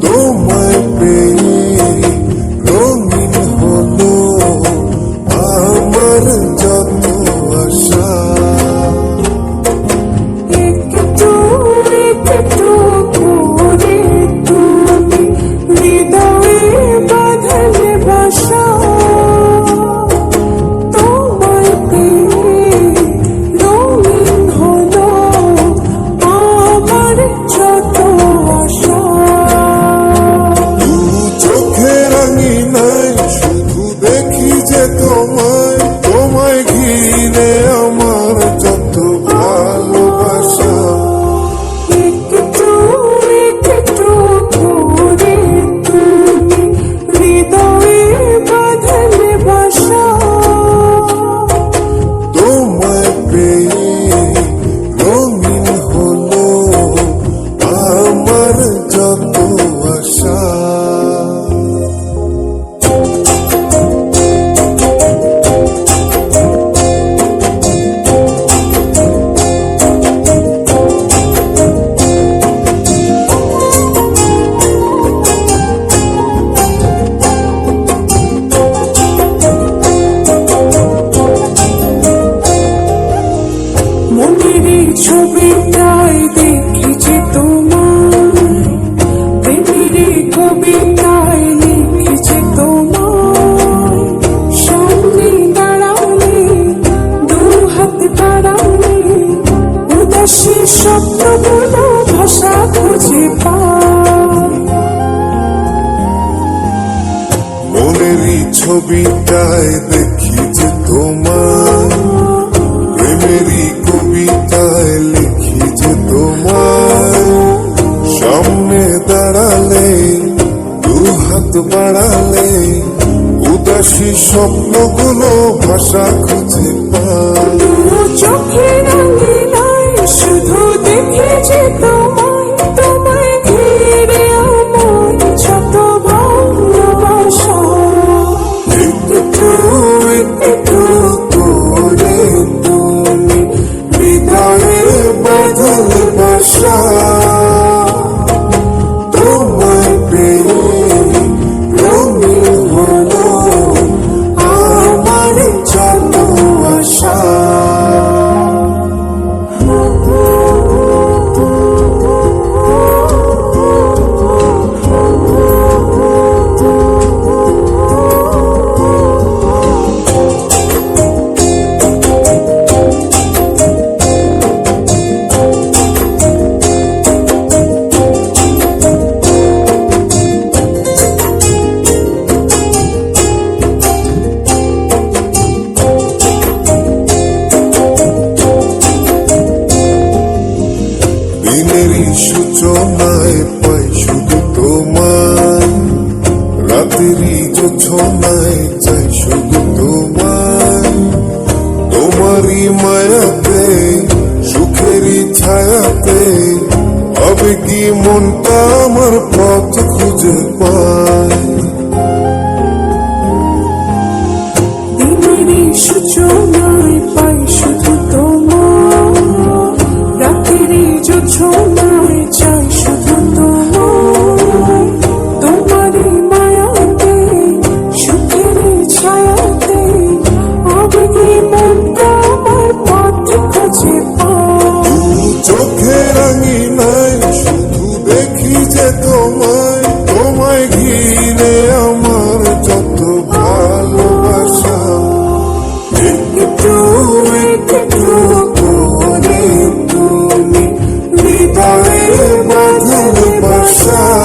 তোমায় পেয়ে রঙিন হলো আমার যত আশা। একটু একটু করে তুমি হৃদয়ে বাঁধলে বাসা, তোমায় পেয়ে রঙিন হলো আমার যত আশা। দু চোখে রাঙিনায় শুধু দেখি যে তোমায়, তোমায় ঘিরে আমার যত ভালোবাসা। একটু একটু করে তুমি হৃদয়ে বাঁধলে বাসা, তোমায় পেয়ে রঙিন হলো আমার যত আশা। মনেরই ছবিটাই দেখেছি তোমার, প্রেমেরই কবিতায় লিখেছি তোমার। সামনে দাঁড়ালে দু হাত বাড়ালে উদাসী শব্দগুলো ভাষা খুঁজে পায়। মনেরই ছবিটায় দেখি যে তোমার, প্রেমেরই কবিতায় লিখি যে তোমার। সামনে দাঁড়ালে দু হাত বাড়ালে উদাসী স্বপ্নগুলো ভাষা খুঁজে পায়। দু চোখে রাঙিনায় শুধু দেখেছি তোমায়, তোমায় ঘিরে আমার যত ভালোবাসা। একটু একটু করে তুমি হৃদয়ে বাঁধলে বাসা। তোমায় পেয়ে রঙিন হলো আমার যত আশা। দিনেরই সূচনায় পাই শুধু তোমায়, রাতেরই জোছনায় চাই শুধু তোমায়। তোমারই মায়াতে সুখেরই ছায়াতে হবে কি মনটা আমার পথ খুঁজে পায়। দিনেরই সূচনায় পাই শুধু তোমার, রাতেরই জোছনায় চাই শুধু তোমার। তোমারই মায়াতে সুখেরই ছায়াতে আবেগী মনটা আমার পথ খুঁজে পায়। দু চোখে ভালোবাসা